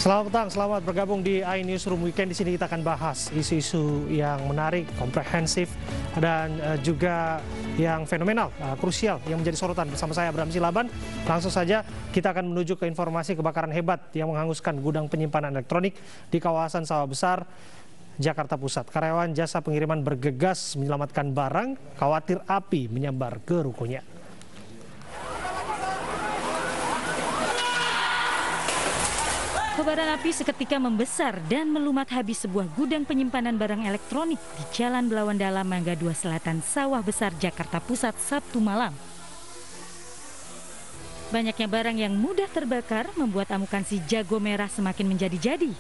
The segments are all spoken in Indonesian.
Selamat petang, selamat bergabung di iNewsroom Weekend. Di sini kita akan bahas isu-isu yang menarik, komprehensif, dan juga yang fenomenal, krusial, yang menjadi sorotan. Bersama saya Abraham Silaban. Langsung saja kita akan menuju ke informasi kebakaran hebat yang menghanguskan gudang penyimpanan elektronik di kawasan Sawah Besar, Jakarta Pusat. Karyawan jasa pengiriman bergegas menyelamatkan barang, khawatir api menyambar ke rukonya. Kobaran api seketika membesar dan melumat habis sebuah gudang penyimpanan barang elektronik di Jalan Belawan Dalam, Mangga 2 Selatan, Sawah Besar, Jakarta Pusat, Sabtu malam. Banyaknya barang yang mudah terbakar membuat amukan si jago merah semakin menjadi-jadi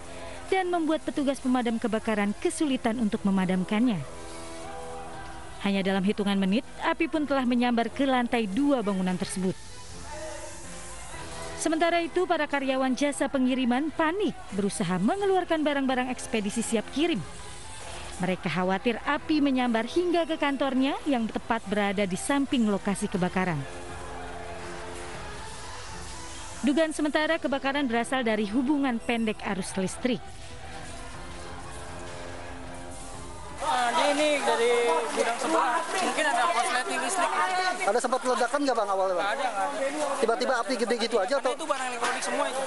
dan membuat petugas pemadam kebakaran kesulitan untuk memadamkannya. Hanya dalam hitungan menit, api pun telah menyambar ke lantai 2 bangunan tersebut. Sementara itu, para karyawan jasa pengiriman panik berusaha mengeluarkan barang-barang ekspedisi siap kirim. Mereka khawatir api menyambar hingga ke kantornya yang tepat berada di samping lokasi kebakaran. Dugaan sementara kebakaran berasal dari hubungan pendek arus listrik. Ini dari gudang sebelah, mungkin ada korsleting listrik. Ada sempat ledakan nggak bang awalnya bang? Nggak ada. Tiba-tiba api gede gitu aja atau? Itu barang elektronik semua itu.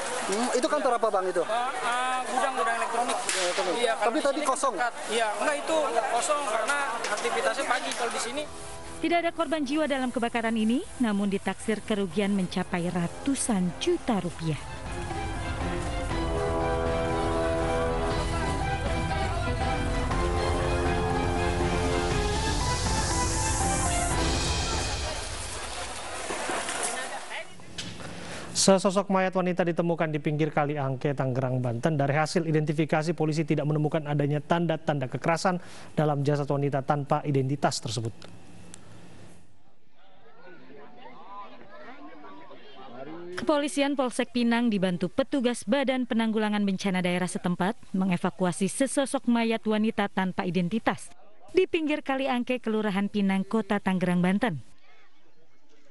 Itu kantor apa bang itu? Gudang elektronik. Iya, tapi tadi kosong? Iya, enggak, itu kosong karena aktivitasnya pagi kalau di sini. Tidak ada korban jiwa dalam kebakaran ini, namun ditaksir kerugian mencapai ratusan juta rupiah. Sesosok mayat wanita ditemukan di pinggir Kali Angke, Tangerang, Banten. Dari hasil identifikasi, polisi tidak menemukan adanya tanda-tanda kekerasan dalam jasad wanita tanpa identitas tersebut. Kepolisian Polsek Pinang dibantu petugas Badan Penanggulangan Bencana Daerah setempat mengevakuasi sesosok mayat wanita tanpa identitas di pinggir Kali Angke, Kelurahan Pinang, Kota Tangerang, Banten.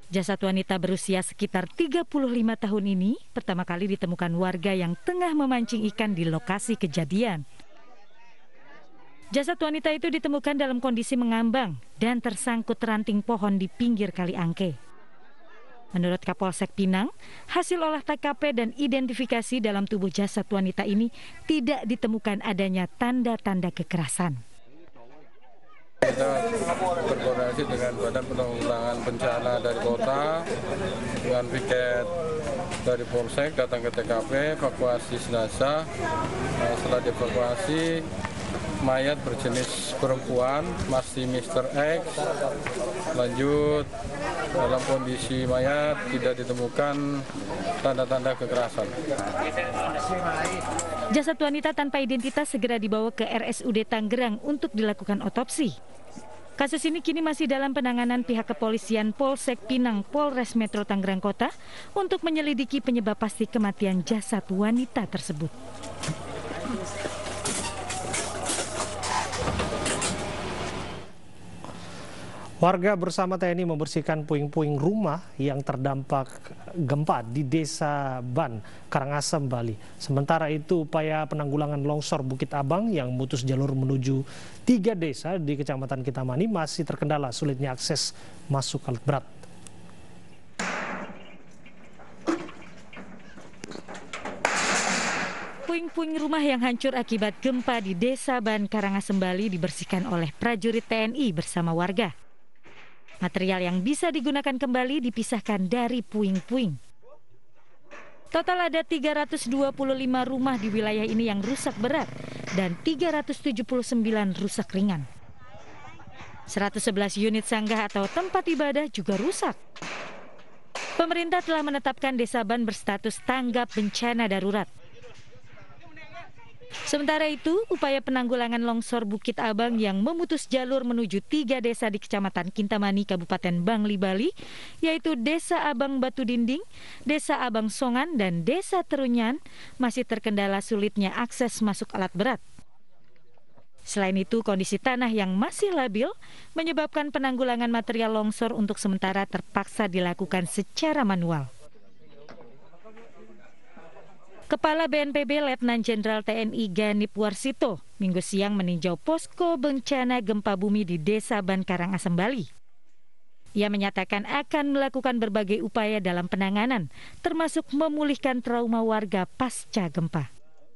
Jasad wanita berusia sekitar 35 tahun ini pertama kali ditemukan warga yang tengah memancing ikan di lokasi kejadian. Jasad wanita itu ditemukan dalam kondisi mengambang dan tersangkut ranting pohon di pinggir Kali Angke. Menurut Kapolsek Pinang, hasil olah TKP dan identifikasi dalam tubuh jasad wanita ini tidak ditemukan adanya tanda-tanda kekerasan. Kita berkoordinasi dengan Badan Penanggulangan Bencana dari kota, dengan piket dari Polsek datang ke TKP, evakuasi jenazah. Setelah dievakuasi, mayat berjenis perempuan, masih Mr. X. Lanjut, dalam kondisi mayat tidak ditemukan tanda-tanda kekerasan. Jasad wanita tanpa identitas segera dibawa ke RSUD Tangerang untuk dilakukan otopsi. Kasus ini kini masih dalam penanganan pihak kepolisian Polsek Pinang, Polres Metro Tangerang Kota untuk menyelidiki penyebab pasti kematian jasad wanita tersebut. Warga bersama TNI membersihkan puing-puing rumah yang terdampak gempa di Desa Ban, Karangasem, Bali. Sementara itu, upaya penanggulangan longsor Bukit Abang yang memutus jalur menuju 3 desa di Kecamatan Kintamani masih terkendala sulitnya akses masuk alat berat. Puing-puing rumah yang hancur akibat gempa di Desa Ban, Karangasem, Bali dibersihkan oleh prajurit TNI bersama warga. Material yang bisa digunakan kembali dipisahkan dari puing-puing. Total ada 325 rumah di wilayah ini yang rusak berat dan 379 rusak ringan. 111 unit sanggah atau tempat ibadah juga rusak. Pemerintah telah menetapkan Desa Ban berstatus tanggap bencana darurat. Sementara itu, upaya penanggulangan longsor Bukit Abang yang memutus jalur menuju 3 desa di Kecamatan Kintamani, Kabupaten Bangli, Bali, yaitu Desa Abang Batu Dinding, Desa Abang Songan, dan Desa Terunyan, masih terkendala sulitnya akses masuk alat berat. Selain itu, kondisi tanah yang masih labil menyebabkan penanggulangan material longsor untuk sementara terpaksa dilakukan secara manual. Kepala BNPB Letnan Jenderal TNI Ganip Warsito Minggu siang meninjau posko bencana gempa bumi di Desa Ban Karangasem, Bali. Ia menyatakan akan melakukan berbagai upaya dalam penanganan, termasuk memulihkan trauma warga pasca gempa.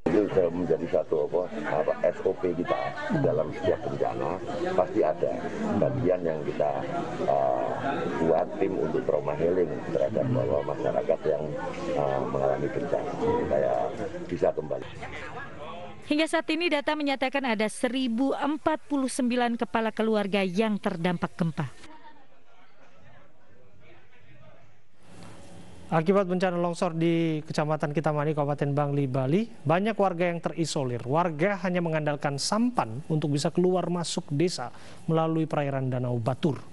Itu sudah menjadi satu SOP kita dalam setiap bencana, pasti ada bagian yang kita buat tim untuk trauma healing terhadap masyarakat yang mengalami bencana supaya bisa kembali. Hingga saat ini data menyatakan ada 1.049 kepala keluarga yang terdampak gempa. Akibat bencana longsor di Kecamatan Kintamani, Kabupaten Bangli, Bali, banyak warga yang terisolir. Warga hanya mengandalkan sampan untuk bisa keluar masuk desa melalui perairan Danau Batur.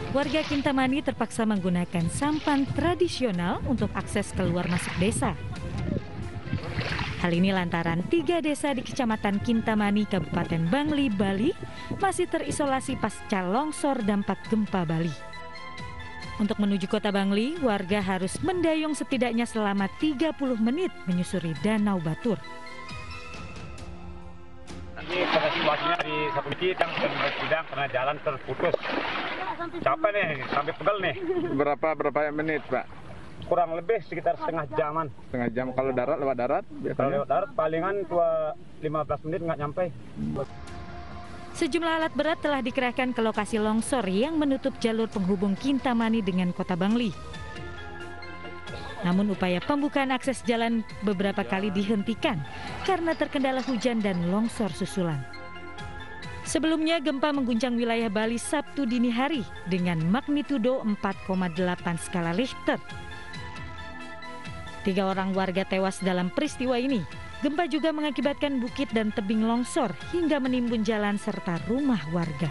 Warga Kintamani terpaksa menggunakan sampan tradisional untuk akses keluar masuk desa. Hal ini lantaran 3 desa di Kecamatan Kintamani, Kabupaten Bangli, Bali masih terisolasi pasca longsor dampak gempa Bali. Untuk menuju kota Bangli, warga harus mendayung setidaknya selama 30 menit menyusuri Danau Batur. Ini pada situasinya di satu titik yang bidang karena jalan terputus. Capek nih, sampai pegel nih. Berapa menit, Pak? Kurang lebih sekitar setengah jaman. Setengah jam. Kalau lewat darat? Kalau lewat darat palingan 15 menit nggak nyampe. Sejumlah alat berat telah dikerahkan ke lokasi longsor yang menutup jalur penghubung Kintamani dengan kota Bangli. Namun upaya pembukaan akses jalan beberapa kali dihentikan karena terkendala hujan dan longsor susulan. Sebelumnya gempa mengguncang wilayah Bali Sabtu dini hari dengan magnitudo 4,8 skala Richter. 3 orang warga tewas dalam peristiwa ini. Gempa juga mengakibatkan bukit dan tebing longsor hingga menimbun jalan serta rumah warga.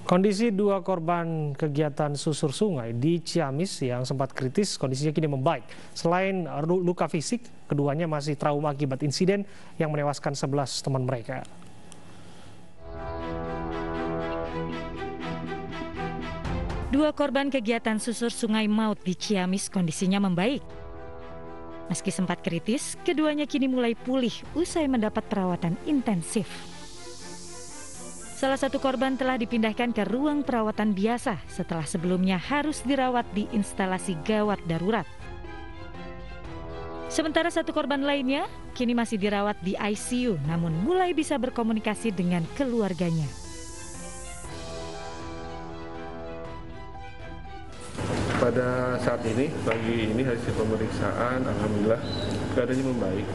Kondisi 2 korban kegiatan susur sungai di Ciamis yang sempat kritis, kondisinya kini membaik. Selain luka fisik, keduanya masih trauma akibat insiden yang menewaskan 11 teman mereka. Dua korban kegiatan susur sungai maut di Ciamis kondisinya membaik. Meski sempat kritis, keduanya kini mulai pulih usai mendapat perawatan intensif. Salah satu korban telah dipindahkan ke ruang perawatan biasa setelah sebelumnya harus dirawat di instalasi gawat darurat. Sementara satu korban lainnya kini masih dirawat di ICU namun mulai bisa berkomunikasi dengan keluarganya. Pada saat ini, pagi ini hasil pemeriksaan, alhamdulillah keadaannya membaik.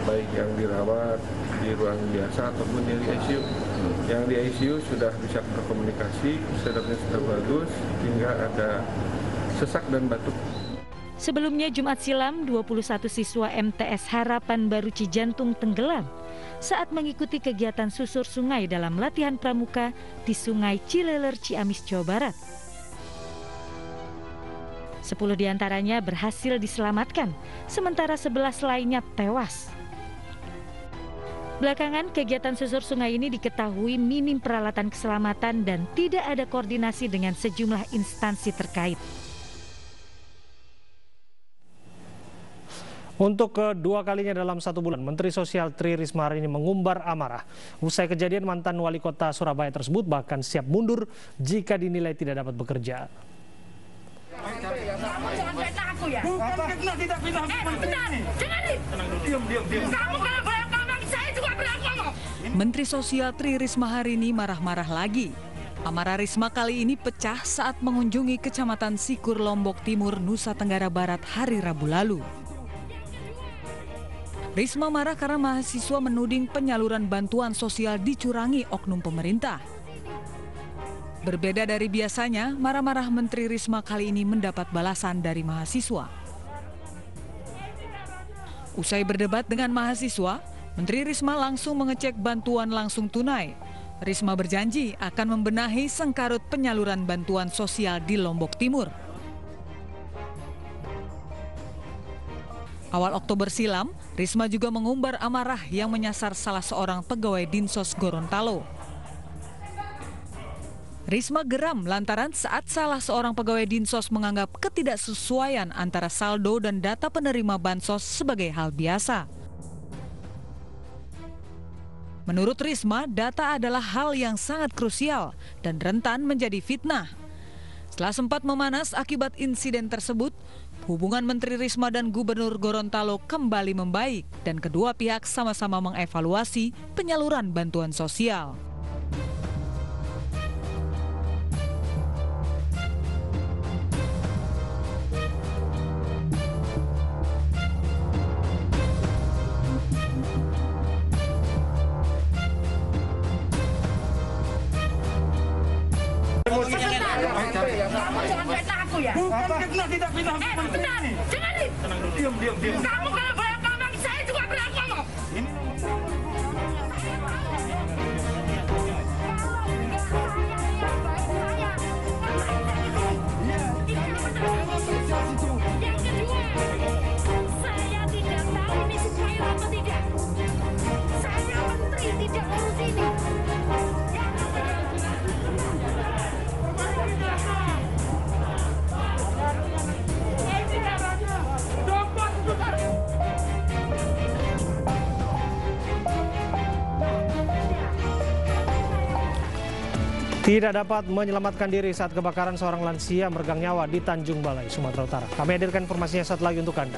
Baik yang dirawat di ruang biasa ataupun yang di ICU. Yang di ICU sudah bisa berkomunikasi, sedapnya sudah bagus, hingga ada sesak dan batuk. Sebelumnya Jumat silam, 21 siswa MTS Harapan Baru Cijantung tenggelam saat mengikuti kegiatan susur sungai dalam latihan pramuka di Sungai Cileler, Ciamis, Jawa Barat. 10 diantaranya berhasil diselamatkan, sementara 11 lainnya tewas. Belakangan, kegiatan susur sungai ini diketahui minim peralatan keselamatan dan tidak ada koordinasi dengan sejumlah instansi terkait. Untuk kedua kalinya dalam 1 bulan, Menteri Sosial Tri Risma hari ini mengumbar amarah. Usai kejadian, mantan wali kota Surabaya tersebut bahkan siap mundur jika dinilai tidak dapat bekerja. Menteri Sosial Tri Risma hari ini marah-marah lagi. Amarah Risma kali ini pecah saat mengunjungi Kecamatan Sikur, Lombok Timur, Nusa Tenggara Barat hari Rabu lalu. Risma marah karena mahasiswa menuding penyaluran bantuan sosial dicurangi oknum pemerintah. Berbeda dari biasanya, marah-marah Menteri Risma kali ini mendapat balasan dari mahasiswa. Usai berdebat dengan mahasiswa, Menteri Risma langsung mengecek bantuan langsung tunai. Risma berjanji akan membenahi sengkarut penyaluran bantuan sosial di Lombok Timur. Awal Oktober silam, Risma juga mengumbar amarah yang menyasar salah seorang pegawai Dinsos Gorontalo. Risma geram lantaran saat salah seorang pegawai Dinsos menganggap ketidaksesuaian antara saldo dan data penerima bansos sebagai hal biasa. Menurut Risma, data adalah hal yang sangat krusial dan rentan menjadi fitnah. Setelah sempat memanas akibat insiden tersebut, hubungan Menteri Risma dan Gubernur Gorontalo kembali membaik dan kedua pihak sama-sama mengevaluasi penyaluran bantuan sosial. Tidak fitnah. Benar. Jangan diam. Kamu kalau banyak ngomong, saya juga berani ngomong. Yang kedua, saya tidak tahu ini supaya atau tidak. Saya menteri tidak urus ini. Tidak dapat menyelamatkan diri saat kebakaran seorang lansia meregang nyawa di Tanjung Balai, Sumatera Utara. Kami hadirkan informasinya saat lagi untuk Anda.